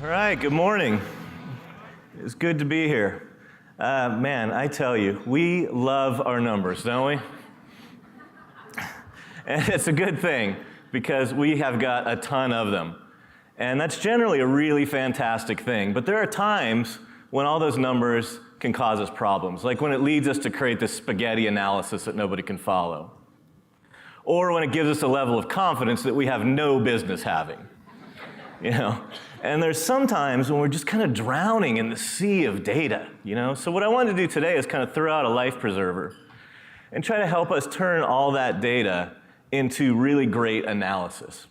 All right, good morning. It's good to be here. Man, I tell you, we love our numbers, don't we? And it's a good thing because we have got a ton of them. And that's generally a really fantastic thing. But there are times when all those numbers can cause us problems, like when it leads us to create this spaghetti analysis that nobody can follow. Or when it gives us a level of confidence that we have no business having. And there's sometimes when we're just kind of drowning in the sea of data, So what I wanted to do today is kind of throw out a life preserver and try to help us turn all that data into really great analysis.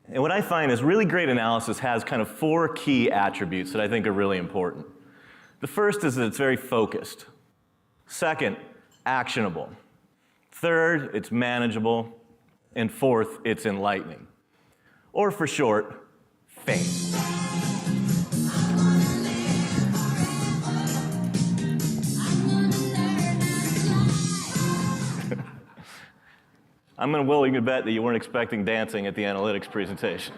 And what I find is really great analysis has kind of 4 key attributes that I think are really important. The first is that it's very focused. Second, actionable. Third, it's manageable. And fourth, it's enlightening. Or for short, fame. I'm willing to bet that you weren't expecting dancing at the analytics presentation.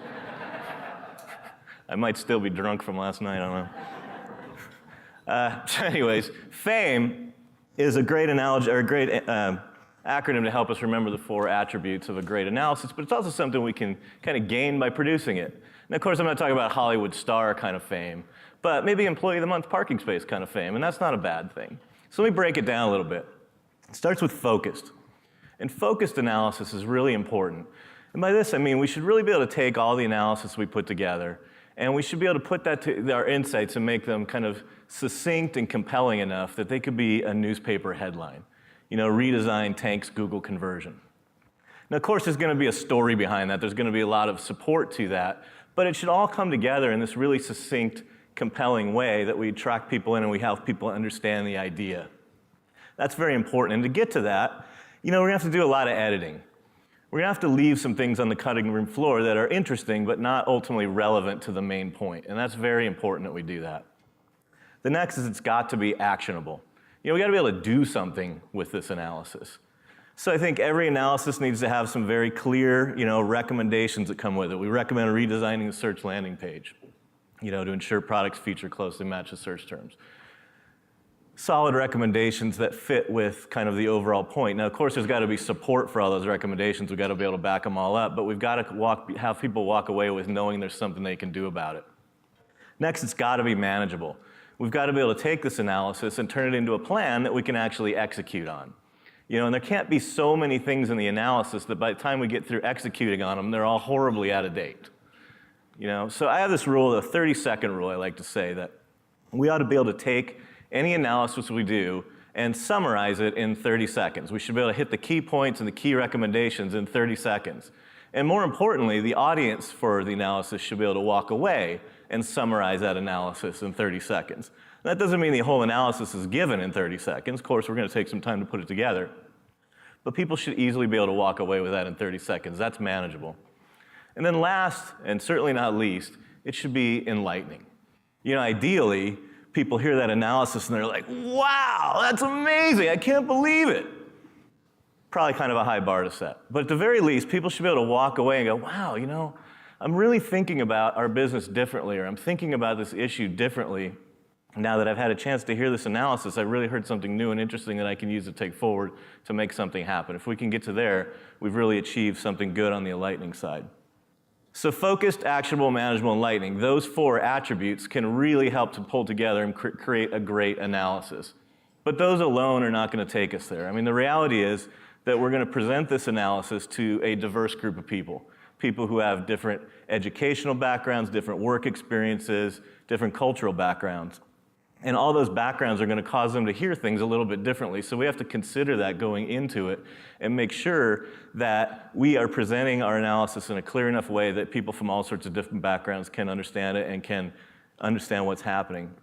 I might still be drunk from last night, I don't know. So anyways, fame is a great analogy, or a great acronym to help us remember the 4 attributes of a great analysis, but it's also something we can kind of gain by producing it. And of course, I'm not talking about Hollywood star kind of fame, but maybe employee of the month parking space kind of fame, and that's not a bad thing. So let me break it down a little bit. It starts with focused. And focused analysis is really important. And by this, I mean we should really be able to take all the analysis we put together, and we should be able to put that to our insights and make them kind of succinct and compelling enough that they could be a newspaper headline. Redesign tanks Google conversion. Now, of course, there's going to be a story behind that. There's going to be a lot of support to that. But it should all come together in this really succinct, compelling way that we attract people in and we help people understand the idea. That's very important. And to get to that, we're going to have to do a lot of editing. We're going to have to leave some things on the cutting room floor that are interesting but not ultimately relevant to the main point. And that's very important that we do that. The next is it's got to be actionable. We got to be able to do something with this analysis. So I think every analysis needs to have some very clear, recommendations that come with it. We recommend redesigning the search landing page, to ensure products feature closely match the search terms. Solid recommendations that fit with kind of the overall point. Now, of course, there's got to be support for all those recommendations. We've got to be able to back them all up, but we've got to have people walk away with knowing there's something they can do about it. Next, it's got to be manageable. We've got to be able to take this analysis and turn it into a plan that we can actually execute on. And there can't be so many things in the analysis that by the time we get through executing on them, they're all horribly out of date. So I have this rule, the 30-second rule, I like to say, that we ought to be able to take any analysis we do and summarize it in 30 seconds. We should be able to hit the key points and the key recommendations in 30 seconds. And more importantly, the audience for the analysis should be able to walk away and summarize that analysis in 30 seconds. That doesn't mean the whole analysis is given in 30 seconds. Of course, we're going to take some time to put it together. But people should easily be able to walk away with that in 30 seconds. That's manageable. And then last, and certainly not least, it should be enlightening. Ideally, people hear that analysis and they're like, wow, that's amazing, I can't believe it. Probably kind of a high bar to set. But at the very least, people should be able to walk away and go, wow, I'm really thinking about our business differently, or I'm thinking about this issue differently. Now that I've had a chance to hear this analysis, I really heard something new and interesting that I can use to take forward to make something happen. If we can get to there, we've really achieved something good on the enlightening side. So focused, actionable, manageable, enlightening, those 4 attributes can really help to pull together and create a great analysis. But those alone are not going to take us there. I mean, the reality is that we're going to present this analysis to a diverse group of people who have different educational backgrounds, different work experiences, different cultural backgrounds. And all those backgrounds are going to cause them to hear things a little bit differently. So we have to consider that going into it and make sure that we are presenting our analysis in a clear enough way that people from all sorts of different backgrounds can understand it and can understand what's happening.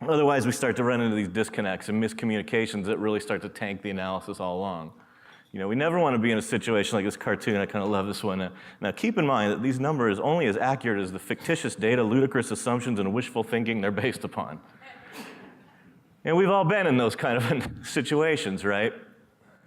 Otherwise, we start to run into these disconnects and miscommunications that really start to tank the analysis all along. We never want to be in a situation like this cartoon. I kind of love this one. Now, keep in mind that these numbers are only as accurate as the fictitious data, ludicrous assumptions, and wishful thinking they're based upon. And we've all been in those kind of situations, right?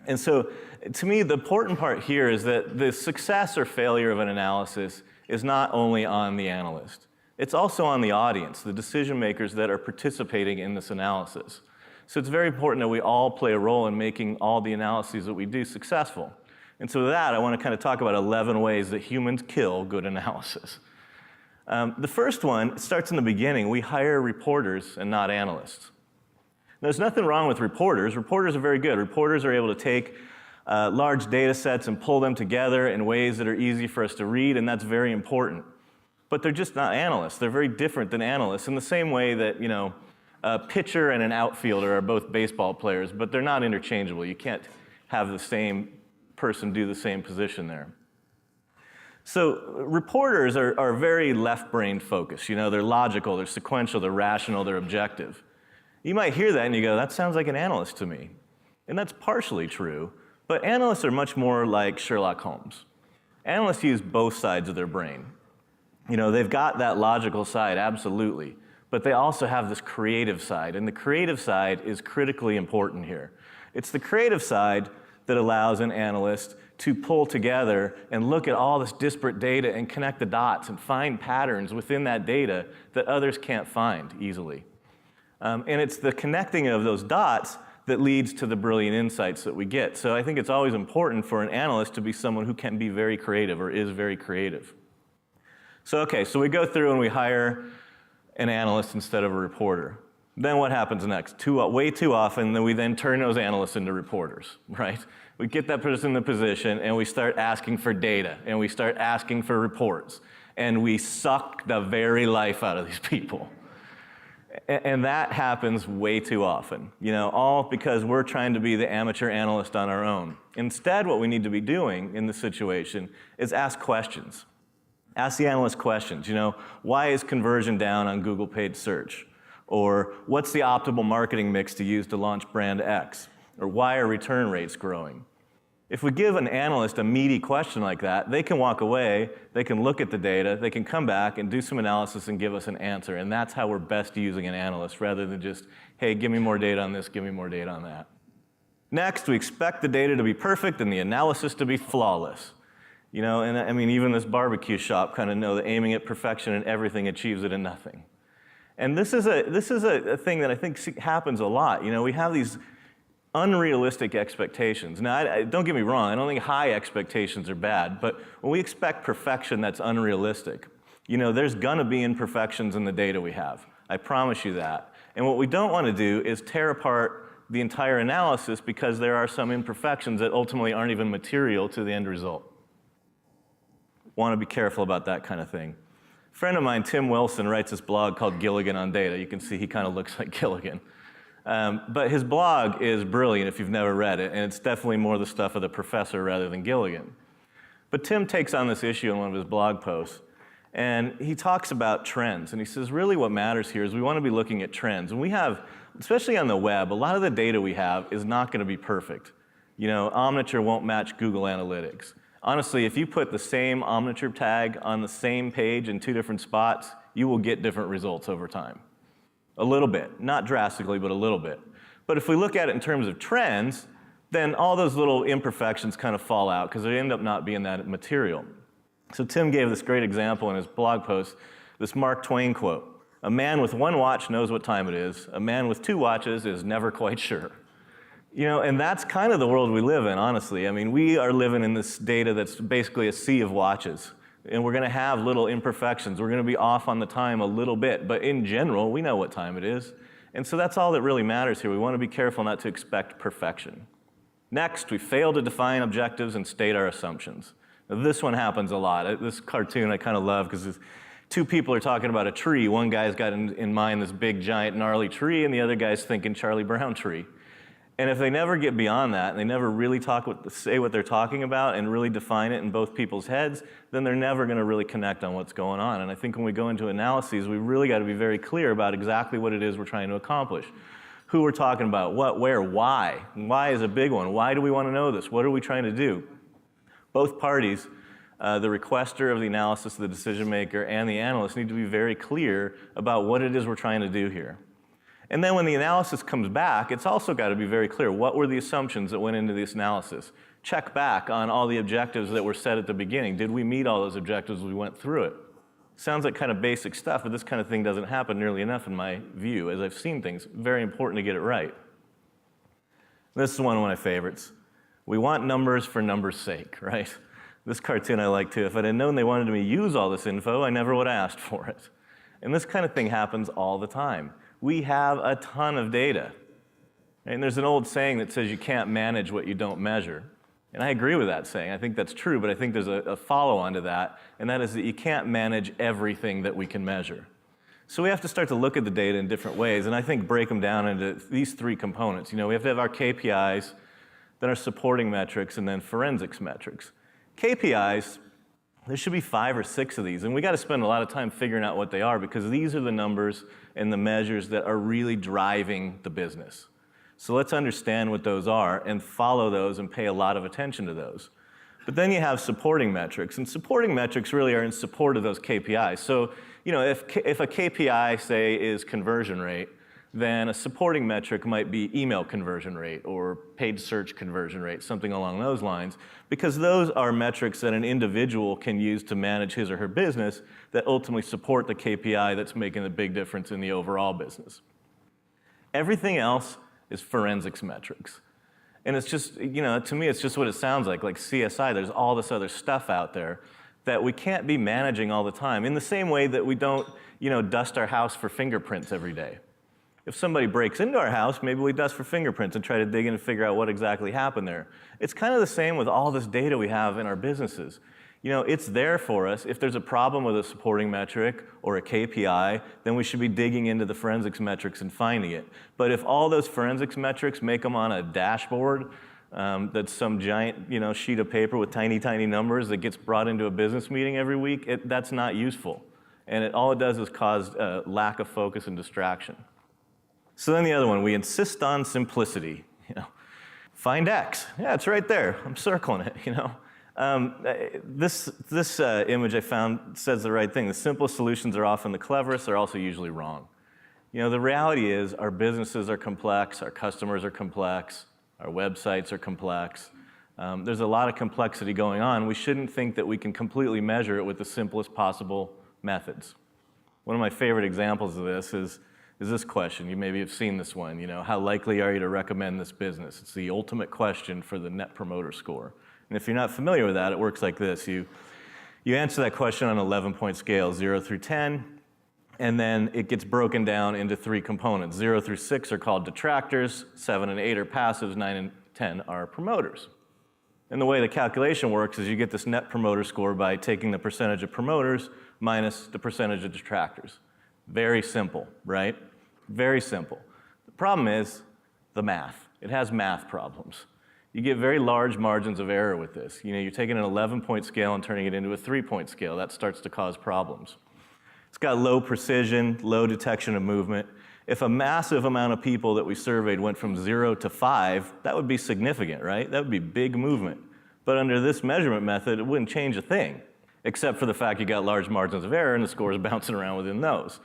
And so, to me, the important part here is that the success or failure of an analysis is not only on the analyst. It's also on the audience, the decision makers that are participating in this analysis. So it's very important that we all play a role in making all the analyses that we do successful. And so with that, I want to kind of talk about 11 ways that humans kill good analysis. The first one starts in the beginning. We hire reporters and not analysts. Now, there's nothing wrong with reporters. Reporters are very good. Reporters are able to take large data sets and pull them together in ways that are easy for us to read, and that's very important. But they're just not analysts. They're very different than analysts in the same way that, a pitcher and an outfielder are both baseball players, but they're not interchangeable. You can't have the same person do the same position there. So reporters are very left-brain focused. They're logical, they're sequential, they're rational, they're objective. You might hear that and you go, that sounds like an analyst to me. And that's partially true, but analysts are much more like Sherlock Holmes. Analysts use both sides of their brain. They've got that logical side, absolutely, but they also have this creative side, and the creative side is critically important here. It's the creative side that allows an analyst to pull together and look at all this disparate data and connect the dots and find patterns within that data that others can't find easily. And it's the connecting of those dots that leads to the brilliant insights that we get. So I think it's always important for an analyst to be someone who can be very creative or is very creative. So we go through and we hire an analyst instead of a reporter. Then what happens next? Way too often, we then turn those analysts into reporters, right? We get that person in the position and we start asking for data and we start asking for reports and we suck the very life out of these people. And that happens way too often, all because we're trying to be the amateur analyst on our own. Instead, what we need to be doing in this situation is ask questions. Ask the analyst questions, why is conversion down on Google paid search? Or what's the optimal marketing mix to use to launch brand X? Or why are return rates growing? If we give an analyst a meaty question like that, they can walk away, they can look at the data, they can come back and do some analysis and give us an answer. And that's how we're best using an analyst, rather than just, hey, give me more data on this, give me more data on that. Next, we expect the data to be perfect and the analysis to be flawless. Even this barbecue shop kind of know that aiming at perfection and everything achieves it in nothing. And this is a thing that I think happens a lot. We have these unrealistic expectations. Now, don't get me wrong, I don't think high expectations are bad, but when we expect perfection that's unrealistic, there's gonna be imperfections in the data we have. I promise you that. And what we don't want to do is tear apart the entire analysis because there are some imperfections that ultimately aren't even material to the end result. Want to be careful about that kind of thing. A friend of mine, Tim Wilson, writes this blog called Gilligan on Data. You can see he kind of looks like Gilligan. But his blog is brilliant if you've never read it, and it's definitely more the stuff of the professor rather than Gilligan. But Tim takes on this issue in one of his blog posts, and he talks about trends. And he says, really what matters here is we want to be looking at trends. And we have, especially on the web, a lot of the data we have is not going to be perfect. Omniture won't match Google Analytics. Honestly, if you put the same Omniture tag on the same page in two different spots, you will get different results over time. A little bit, not drastically, but a little bit. But if we look at it in terms of trends, then all those little imperfections kind of fall out because they end up not being that material. So Tim gave this great example in his blog post, this Mark Twain quote: "A man with one watch knows what time it is. A man with two watches is never quite sure." And that's kind of the world we live in, honestly. We are living in this data that's basically a sea of watches. And we're going to have little imperfections. We're going to be off on the time a little bit. But in general, we know what time it is. And so that's all that really matters here. We want to be careful not to expect perfection. Next, we fail to define objectives and state our assumptions. Now, this one happens a lot. This cartoon I kind of love because two people are talking about a tree. One guy's got in mind this big, giant, gnarly tree, and the other guy's thinking Charlie Brown tree. And if they never get beyond that, and they never really say what they're talking about and really define it in both people's heads, then they're never going to really connect on what's going on. And I think when we go into analyses, we really got to be very clear about exactly what it is we're trying to accomplish. Who we're talking about, what, where, why. Why is a big one. Why do we want to know this? What are we trying to do? Both parties, the requester of the analysis, the decision maker, and the analyst need to be very clear about what it is we're trying to do here. And then when the analysis comes back, it's also got to be very clear. What were the assumptions that went into this analysis? Check back on all the objectives that were set at the beginning. Did we meet all those objectives as we went through it? Sounds like kind of basic stuff, but this kind of thing doesn't happen nearly enough in my view, as I've seen things. Very important to get it right. This is one of my favorites. We want numbers for numbers' sake, right? This cartoon I like too. If I'd have known they wanted me to use all this info, I never would have asked for it. And this kind of thing happens all the time. We have a ton of data. And there's an old saying that says you can't manage what you don't measure. And I agree with that saying. I think that's true, but I think there's a follow-on to that, and that is that you can't manage everything that we can measure. So we have to start to look at the data in different ways, and I think break them down into these three components. We have to have our KPIs, then our supporting metrics, and then forensics metrics. KPIs, there should be 5 or 6 of these, and we got to spend a lot of time figuring out what they are, because these are the numbers and the measures that are really driving the business. So let's understand what those are and follow those and pay a lot of attention to those. But then you have supporting metrics, and supporting metrics really are in support of those KPIs. So, if a KPI, say, is conversion rate, then a supporting metric might be email conversion rate or paid search conversion rate, something along those lines, because those are metrics that an individual can use to manage his or her business that ultimately support the KPI that's making the big difference in the overall business. Everything else is forensics metrics. And it's just, to me, it's just what it sounds like CSI. There's all this other stuff out there that we can't be managing all the time, in the same way that we don't, dust our house for fingerprints every day. If somebody breaks into our house, maybe we dust for fingerprints and try to dig in and figure out what exactly happened there. It's kind of the same with all this data we have in our businesses. It's there for us. If there's a problem with a supporting metric or a KPI, then we should be digging into the forensics metrics and finding it. But if all those forensics metrics make them on a dashboard that's some giant sheet of paper with tiny, tiny numbers that gets brought into a business meeting every week, that's not useful. And all it does is cause lack of focus and distraction. So then the other one, we insist on simplicity. Find X. Yeah, it's right there. I'm circling it, This image I found says the right thing. The simplest solutions are often the cleverest. They're also usually wrong. The reality is our businesses are complex, our customers are complex, our websites are complex. There's a lot of complexity going on. We shouldn't think that we can completely measure it with the simplest possible methods. One of my favorite examples of this is this question. You maybe have seen this one. How likely are you to recommend this business? It's the ultimate question for the Net Promoter Score. And if you're not familiar with that, it works like this. You answer that question on an 11-point scale, 0 through 10, and then it gets broken down into 3 components. 0 through 6 are called detractors, 7 and 8 are passives, 9 and 10 are promoters. And the way the calculation works is you get this Net Promoter Score by taking the percentage of promoters minus the percentage of detractors. Very simple, right? Very simple. The problem is the math. It has math problems. You get very large margins of error with this. You're taking an 11-point scale and turning it into a 3-point scale. That starts to cause problems. It's got low precision, low detection of movement. If a massive amount of people that we surveyed went from 0 to 5, that would be significant, right? That would be big movement. But under this measurement method, it wouldn't change a thing, except for the fact you got large margins of error and the score is bouncing around within those.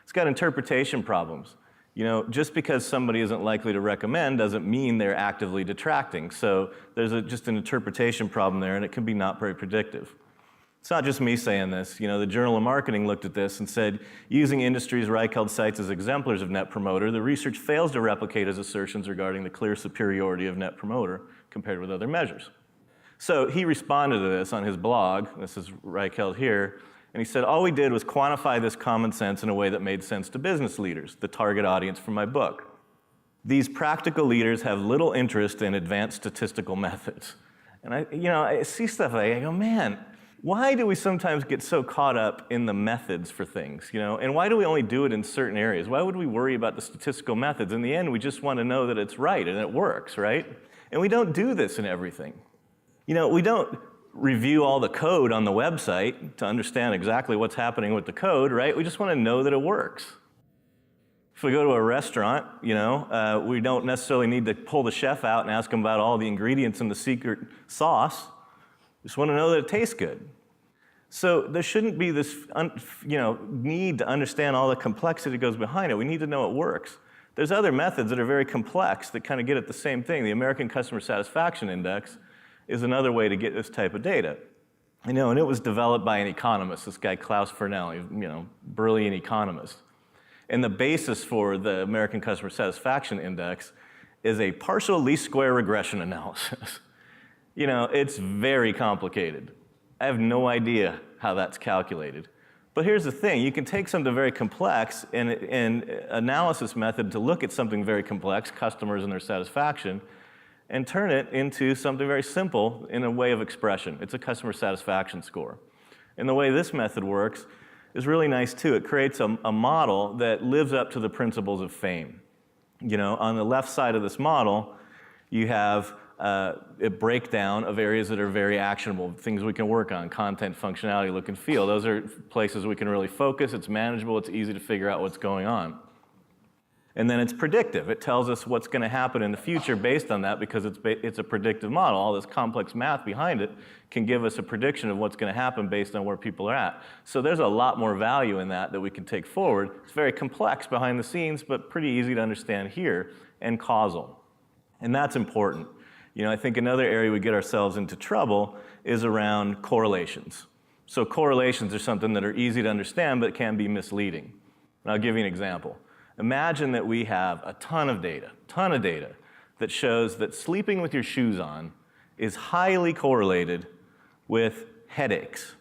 It's got interpretation problems. Just because somebody isn't likely to recommend doesn't mean they're actively detracting. So there's just an interpretation problem there, and it can be not very predictive. It's not just me saying this. The Journal of Marketing looked at this and said, using industries Reichheld cites as exemplars of Net Promoter, the research fails to replicate his assertions regarding the clear superiority of Net Promoter compared with other measures. So he responded to this on his blog. This is Reichheld here. And he said, all we did was quantify this common sense in a way that made sense to business leaders, the target audience for my book. These practical leaders have little interest in advanced statistical methods. And I see stuff like that, I go, man, why do we sometimes get so caught up in the methods for things, And why do we only do it in certain areas? Why would we worry about the statistical methods? In the end, we just want to know that it's right and it works, right? And we don't do this in everything. We don't review all the code on the website to understand exactly what's happening with the code, right? We just want to know that it works. If we go to a restaurant, we don't necessarily need to pull the chef out and ask him about all the ingredients in the secret sauce. We just want to know that it tastes good. So there shouldn't be this, need to understand all the complexity that goes behind it. We need to know it works. There's other methods that are very complex that kind of get at the same thing. The American Customer Satisfaction Index is another way to get this type of data. And it was developed by an economist, this guy Klaus Fernell, brilliant economist. And the basis for the American Customer Satisfaction Index is a partial least square regression analysis. It's very complicated. I have no idea how that's calculated. But here's the thing, you can take something very complex and analysis method to look at something very complex, customers and their satisfaction, and turn it into something very simple in a way of expression. It's a customer satisfaction score. And the way this method works is really nice too. It creates a model that lives up to the principles of FAME. On the left side of this model, you have a breakdown of areas that are very actionable, things we can work on, content, functionality, look and feel. Those are places we can really focus. It's manageable. It's easy to figure out what's going on. And then it's predictive. It tells us what's going to happen in the future based on that because it's a predictive model. All this complex math behind it can give us a prediction of what's going to happen based on where people are at. So there's a lot more value in that we can take forward. It's very complex behind the scenes, but pretty easy to understand here, and causal. And that's important. I think another area we get ourselves into trouble is around correlations. So correlations are something that are easy to understand, but can be misleading. And I'll give you an example. Imagine that we have a ton of data that shows that sleeping with your shoes on is highly correlated with headaches.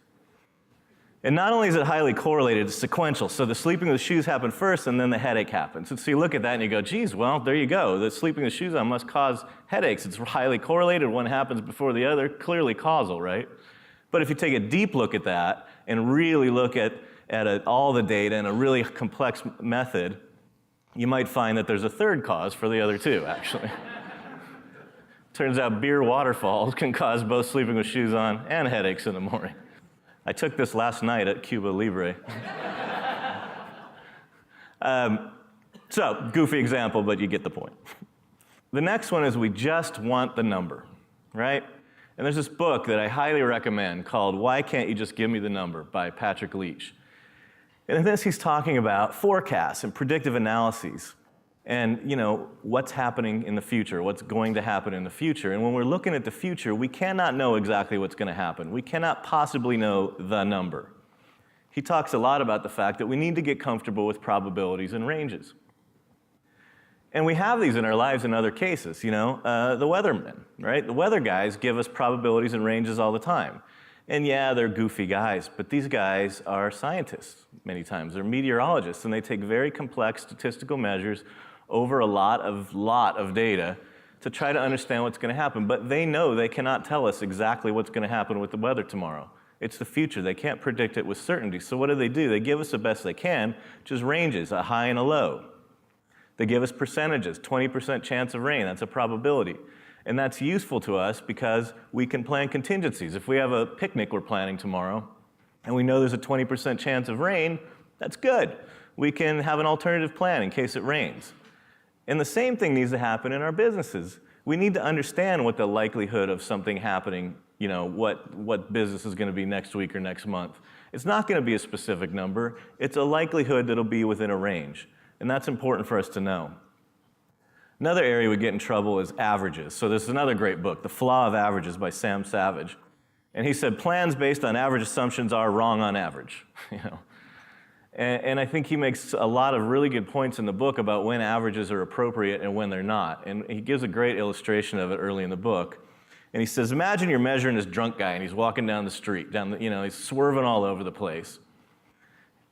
And not only is it highly correlated, it's sequential. So the sleeping with shoes happened first, and then the headache happens. And so you look at that and you go, geez, well, there you go. The sleeping with shoes on must cause headaches. It's highly correlated. One happens before the other, clearly causal, right? But if you take a deep look at that and really look at all the data in a really complex method, you might find that there's a third cause for the other two, actually. Turns out beer waterfalls can cause both sleeping with shoes on and headaches in the morning. I took this last night at Cuba Libre. So, goofy example, but you get the point. The next one is we just want the number, right? And there's this book that I highly recommend called Why Can't You Just Give Me the Number by Patrick Leach. And in this, he's talking about forecasts and predictive analyses and, what's happening in the future, what's going to happen in the future. And when we're looking at the future, we cannot know exactly what's going to happen. We cannot possibly know the number. He talks a lot about the fact that we need to get comfortable with probabilities and ranges. And we have these in our lives in other cases, the weathermen, right? The weather guys give us probabilities and ranges all the time. And yeah, they're goofy guys, but these guys are scientists many times. They're meteorologists, and they take very complex statistical measures over a lot of data to try to understand what's going to happen. But they know they cannot tell us exactly what's going to happen with the weather tomorrow. It's the future. They can't predict it with certainty. So what do? They give us the best they can, which is ranges, a high and a low. They give us percentages, 20% chance of rain. That's a probability. And that's useful to us because we can plan contingencies. If we have a picnic we're planning tomorrow, and we know there's a 20% chance of rain, that's good. We can have an alternative plan in case it rains. And the same thing needs to happen in our businesses. We need to understand what the likelihood of something happening, what business is going to be next week or next month. It's not going to be a specific number. It's a likelihood that'll be within a range. And that's important for us to know. Another area we get in trouble is averages. So this is another great book, The Flaw of Averages by Sam Savage. And he said, plans based on average assumptions are wrong on average. And I think he makes a lot of really good points in the book about when averages are appropriate and when they're not. And he gives a great illustration of it early in the book. And he says, imagine you're measuring this drunk guy and he's walking down the street, he's swerving all over the place.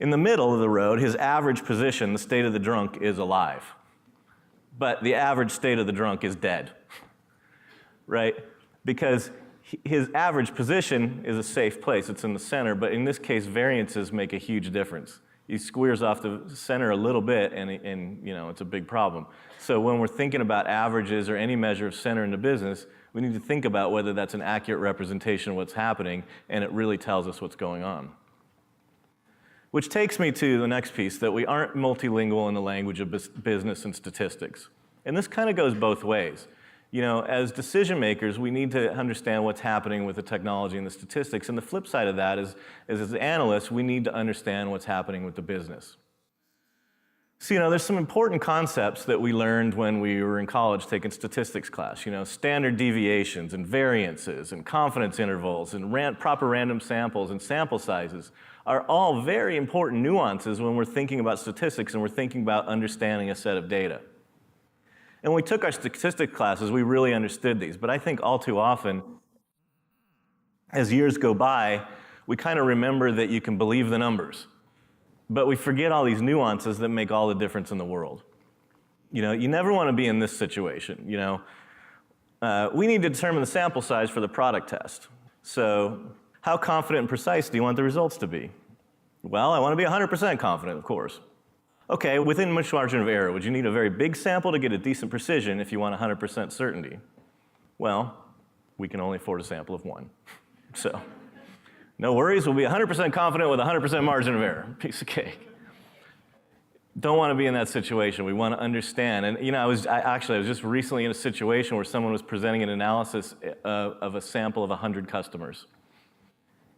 In the middle of the road, his average position, the state of the drunk, is alive. But the average state of the drunk is dead, right? Because his average position is a safe place. It's in the center, but in this case, variances make a huge difference. He squares off the center a little bit, and it's a big problem. So when we're thinking about averages or any measure of center in the business, we need to think about whether that's an accurate representation of what's happening, and it really tells us what's going on. Which takes me to the next piece, that we aren't multilingual in the language of business and statistics. And this kind of goes both ways. As decision makers, we need to understand what's happening with the technology and the statistics. And the flip side of that is as analysts, we need to understand what's happening with the business. So, there's some important concepts that we learned when we were in college taking statistics class. Standard deviations and variances and confidence intervals and proper random samples and sample sizes are all very important nuances when we're thinking about statistics and we're thinking about understanding a set of data. And when we took our statistics classes, we really understood these. But I think all too often, as years go by, we kind of remember that you can believe the numbers. But we forget all these nuances that make all the difference in the world. You never want to be in this situation. We need to determine the sample size for the product test. So how confident and precise do you want the results to be? Well, I want to be 100% confident, of course. Okay, within which margin of error? Would you need a very big sample to get a decent precision if you want 100% certainty? Well, we can only afford a sample of 1. So no worries, we'll be 100% confident with 100% margin of error. Piece of cake. Don't want to be in that situation. We want to understand. And I was just recently in a situation where someone was presenting an analysis of a sample of 100 customers.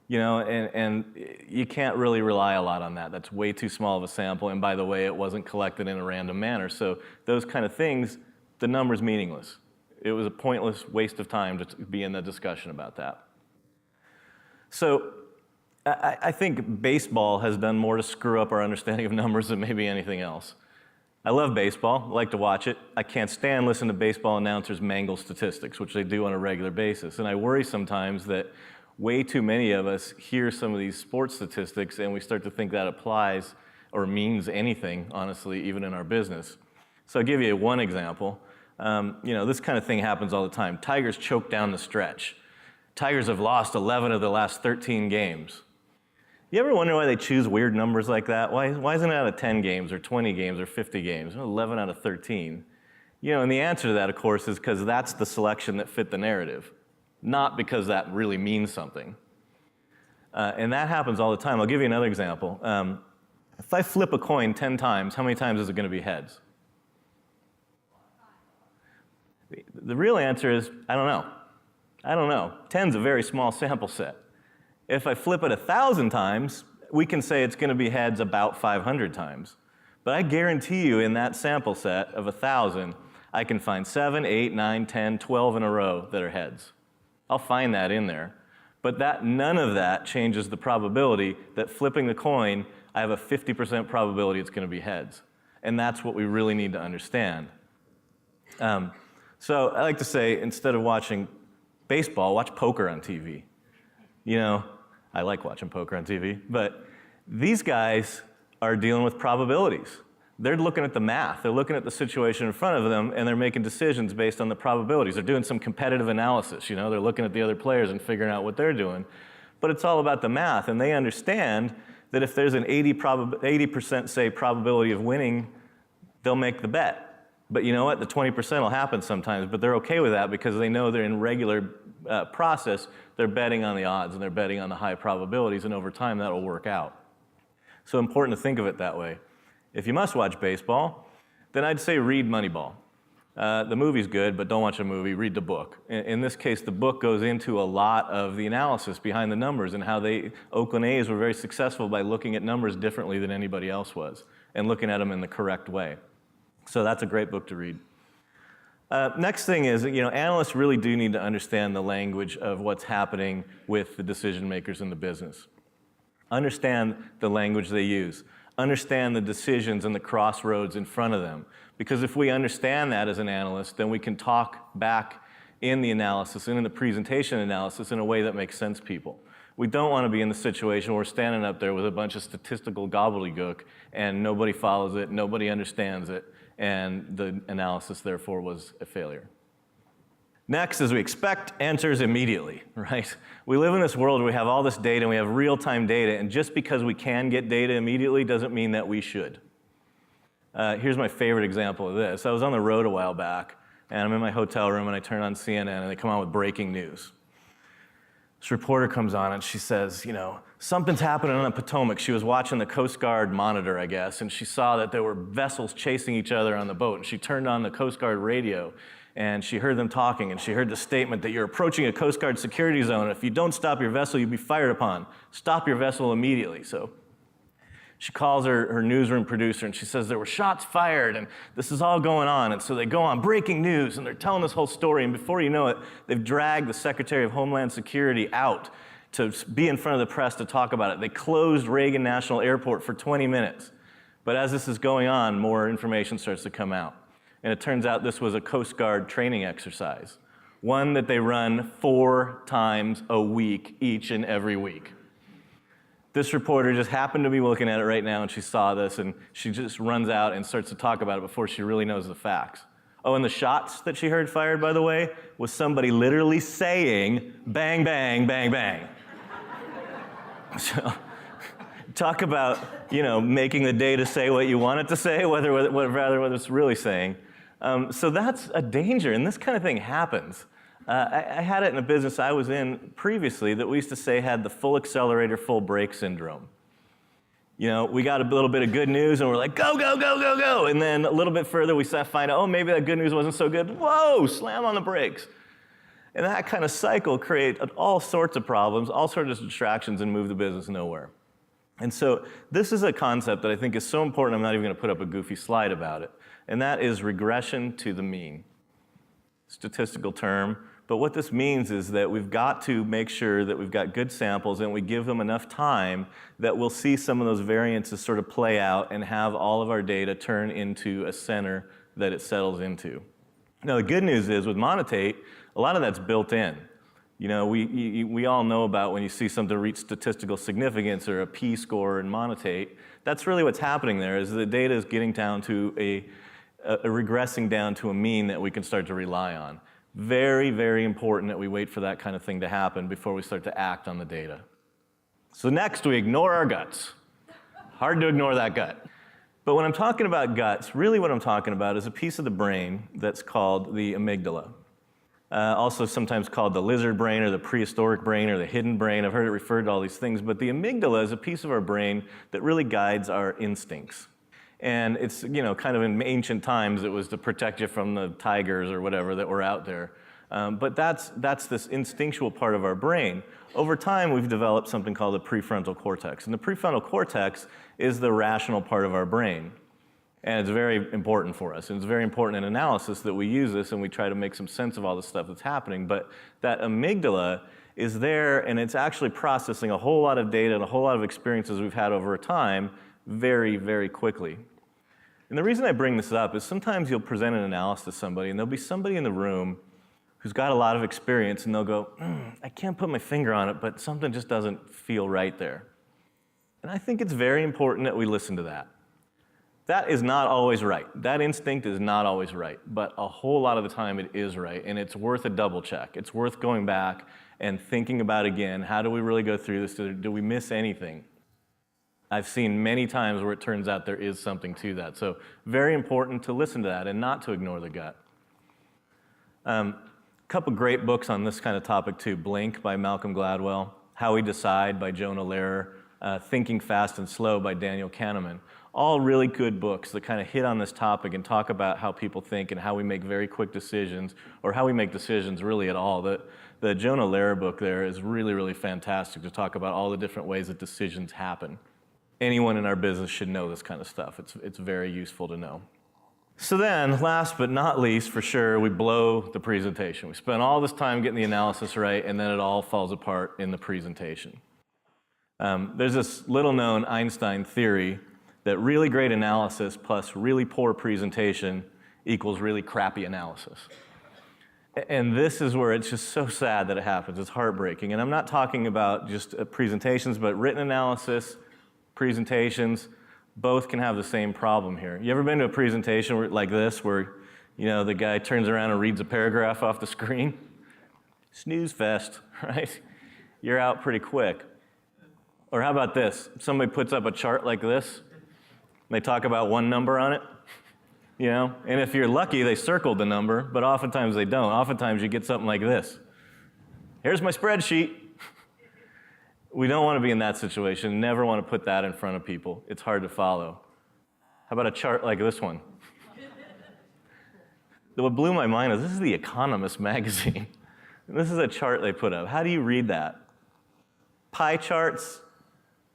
And you can't really rely a lot on that. That's way too small of a sample. And by the way, it wasn't collected in a random manner. So those kind of things, the number's meaningless. It was a pointless waste of time to be in the discussion about that. So I think baseball has done more to screw up our understanding of numbers than maybe anything else. I love baseball. I like to watch it. I can't stand listening to baseball announcers mangle statistics, which they do on a regular basis. And I worry sometimes that way too many of us hear some of these sports statistics and we start to think that applies or means anything, honestly, even in our business. So I'll give you one example. This kind of thing happens all the time. Tigers choke down the stretch. Tigers have lost 11 of the last 13 games. You ever wonder why they choose weird numbers like that? Why isn't it out of 10 games or 20 games or 50 games? 11 out of 13. And the answer to that, of course, is because that's the selection that fit the narrative, not because that really means something. And that happens all the time. I'll give you another example. If I flip a coin 10 times, how many times is it going to be heads? The real answer is, I don't know. 10's a very small sample set. If I flip it 1,000 times, we can say it's going to be heads about 500 times. But I guarantee you in that sample set of 1,000, I can find 7, 8, 9, 10, 12 in a row that are heads. I'll find that in there. But none of that changes the probability that flipping the coin, I have a 50% probability it's going to be heads. And that's what we really need to understand. So I like to say, instead of watching baseball, watch poker on TV. I like watching poker on TV, but these guys are dealing with probabilities. They're looking at the math. They're looking at the situation in front of them, and they're making decisions based on the probabilities. They're doing some competitive analysis. They're looking at the other players and figuring out what they're doing. But it's all about the math, and they understand that if there's an 80% say probability of winning, they'll make the bet. But you know what? The 20% will happen sometimes, but they're okay with that because they know they're in regular process. They're betting on the odds and they're betting on the high probabilities, and over time that'll work out. So important to think of it that way. If you must watch baseball, then I'd say read Moneyball. The movie's good, but don't watch a movie, read the book. In this case, the book goes into a lot of the analysis behind the numbers and how Oakland A's were very successful by looking at numbers differently than anybody else was and looking at them in the correct way. So that's a great book to read. Next thing is, analysts really do need to understand the language of what's happening with the decision makers in the business. Understand the language they use. Understand the decisions and the crossroads in front of them. Because if we understand that as an analyst, then we can talk back in the analysis and in the presentation analysis in a way that makes sense to people. We don't want to be in the situation where we're standing up there with a bunch of statistical gobbledygook and nobody follows it, nobody understands it, and the analysis, therefore, was a failure. Next, as we expect, answers immediately, right? We live in this world where we have all this data and we have real-time data, and just because we can get data immediately doesn't mean that we should. Here's my favorite example of this. I was on the road a while back, and I'm in my hotel room, and I turn on CNN, and they come on with breaking news. This reporter comes on, and she says, something's happening on the Potomac. She was watching the Coast Guard monitor, I guess, and she saw that there were vessels chasing each other on the boat, and she turned on the Coast Guard radio, and she heard them talking, and she heard the statement that you're approaching a Coast Guard security zone. If you don't stop your vessel, you'll be fired upon. Stop your vessel immediately. So She calls her newsroom producer and she says there were shots fired and this is all going on. And so they go on breaking news and they're telling this whole story. And before you know it, they've dragged the Secretary of Homeland Security out to be in front of the press to talk about it. They closed Reagan National Airport for 20 minutes. But as this is going on, more information starts to come out. And it turns out this was a Coast Guard training exercise, one that they run 4 times a week, each and every week. This reporter just happened to be looking at it right now, and she saw this, and she just runs out and starts to talk about it before she really knows the facts. Oh, and the shots that she heard fired, by the way, was somebody literally saying, bang, bang, bang, bang. So, talk about, making the data say what you want it to say, rather what it's really saying. So that's a danger, and this kind of thing happens. I had it in a business I was in previously that we used to say had the full accelerator, full brake syndrome. We got a little bit of good news, and we're like, go, go, go, go, go. And then a little bit further, we find out, oh, maybe that good news wasn't so good. Whoa, slam on the brakes. And that kind of cycle creates all sorts of problems, all sorts of distractions, and move the business nowhere. And so this is a concept that I think is so important, I'm not even going to put up a goofy slide about it. And that is regression to the mean. Statistical term. But what this means is that we've got to make sure that we've got good samples and we give them enough time that we'll see some of those variances sort of play out and have all of our data turn into a center that it settles into. Now the good news is with Monetate, a lot of that's built in. We all know about when you see something reach statistical significance or a p-score in Monetate. That's really what's happening there is the data is getting down to a regressing down to a mean that we can start to rely on. Very, very important that we wait for that kind of thing to happen before we start to act on the data. So next, we ignore our guts. Hard to ignore that gut. But when I'm talking about guts, really what I'm talking about is a piece of the brain that's called the amygdala. Also sometimes called the lizard brain or the prehistoric brain or the hidden brain. I've heard it referred to all these things, but the amygdala is a piece of our brain that really guides our instincts. And it's, kind of in ancient times, it was to protect you from the tigers or whatever that were out there. But that's this instinctual part of our brain. Over time, we've developed something called the prefrontal cortex. And the prefrontal cortex is the rational part of our brain. And it's very important for us. And it's very important in analysis that we use this and we try to make some sense of all the stuff that's happening. But that amygdala is there, and it's actually processing a whole lot of data and a whole lot of experiences we've had over time very, very quickly. And the reason I bring this up is sometimes you'll present an analysis to somebody, and there'll be somebody in the room who's got a lot of experience, and they'll go, I can't put my finger on it, but something just doesn't feel right there. And I think it's very important that we listen to that. That is not always right. That instinct is not always right, but a whole lot of the time it is right, and it's worth a double check. It's worth going back and thinking about again, how do we really go through this? Do we miss anything? I've seen many times where it turns out there is something to that. So very important to listen to that and not to ignore the gut. A couple great books on this kind of topic too. Blink by Malcolm Gladwell, How We Decide by Jonah Lehrer, Thinking Fast and Slow by Daniel Kahneman. All really good books that kind of hit on this topic and talk about how people think and how we make very quick decisions, or how we make decisions really at all. The Jonah Lehrer book there is really, really fantastic to talk about all the different ways that decisions happen. Anyone in our business should know this kind of stuff. It's very useful to know. So then, last but not least, for sure, we blow the presentation. We spend all this time getting the analysis right, and then it all falls apart in the presentation. There's this little-known Einstein theory that really great analysis plus really poor presentation equals really crappy analysis. And this is where it's just so sad that it happens. It's heartbreaking. And I'm not talking about just presentations, but written analysis, presentations, both can have the same problem here. You ever been to a presentation like this where, the guy turns around and reads a paragraph off the screen? Snooze fest, right? You're out pretty quick. Or how about this? Somebody puts up a chart like this, and they talk about one number on it, and if you're lucky, they circled the number, but oftentimes they don't. Oftentimes you get something like this. Here's my spreadsheet. We don't want to be in that situation. Never want to put that in front of people. It's hard to follow. How about a chart like this one? What blew my mind is this is The Economist magazine. This is a chart they put up. How do you read that? Pie charts,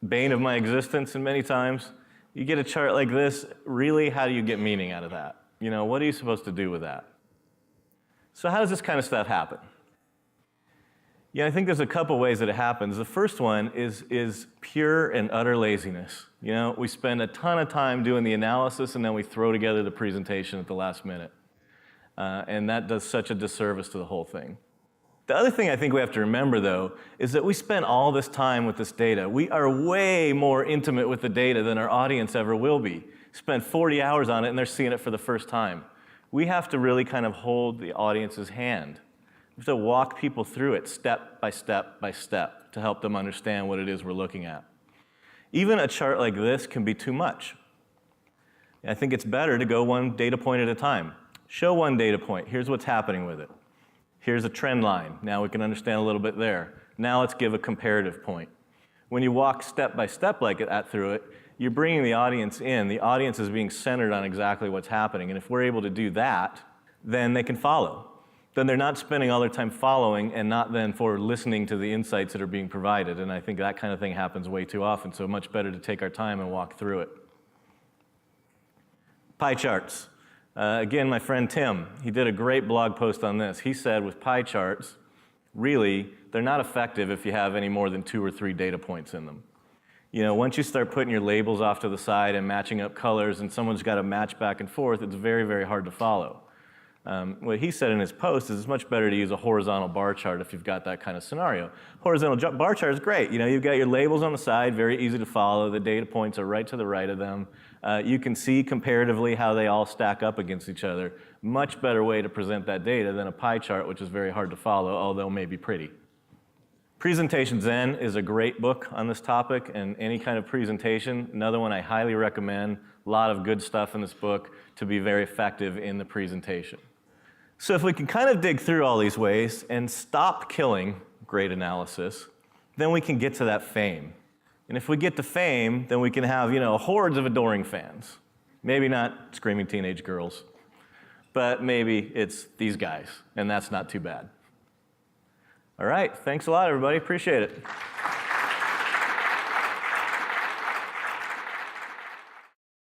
bane of my existence and many times. You get a chart like this, really, how do you get meaning out of that? You know, what are you supposed to do with that? So how does this kind of stuff happen? Yeah, I think there's a couple ways that it happens. The first one is pure and utter laziness. You know, we spend a ton of time doing the analysis and then we throw together the presentation at the last minute. And that does such a disservice to the whole thing. The other thing I think we have to remember, though, is that we spend all this time with this data. We are way more intimate with the data than our audience ever will be. Spend 40 hours on it and they're seeing it for the first time. We have to really kind of hold the audience's hand. We have to walk people through it step by step by step to help them understand what it is we're looking at. Even a chart like this can be too much. I think it's better to go one data point at a time. Show one data point. Here's what's happening with it. Here's a trend line. Now we can understand a little bit there. Now let's give a comparative point. When you walk step by step like that through it, you're bringing the audience in. The audience is being centered on exactly what's happening. And if we're able to do that, then they can follow. Then they're not spending all their time following and not then for listening to the insights that are being provided. And I think that kind of thing happens way too often, so much better to take our time and walk through it. Pie charts. Again, my friend Tim, he did a great blog post on this. He said with pie charts, really, they're not effective if you have any more than 2 or 3 data points in them. You know, once you start putting your labels off to the side and matching up colors and someone's got to match back and forth, it's very, very hard to follow. What he said in his post is it's much better to use a horizontal bar chart if you've got that kind of scenario. Horizontal bar chart is great. You know, you've got your labels on the side, very easy to follow. The data points are right to the right of them. You can see comparatively how they all stack up against each other. Much better way to present that data than a pie chart, which is very hard to follow, although maybe pretty. Presentation Zen is a great book on this topic, and any kind of presentation, another one I highly recommend. A lot of good stuff in this book to be very effective in the presentation. So if we can kind of dig through all these ways and stop killing great analysis, then we can get to that fame. And if we get to fame, then we can have, you know, hordes of adoring fans. Maybe not screaming teenage girls, but maybe it's these guys, and that's not too bad. All right, thanks a lot, everybody. Appreciate it.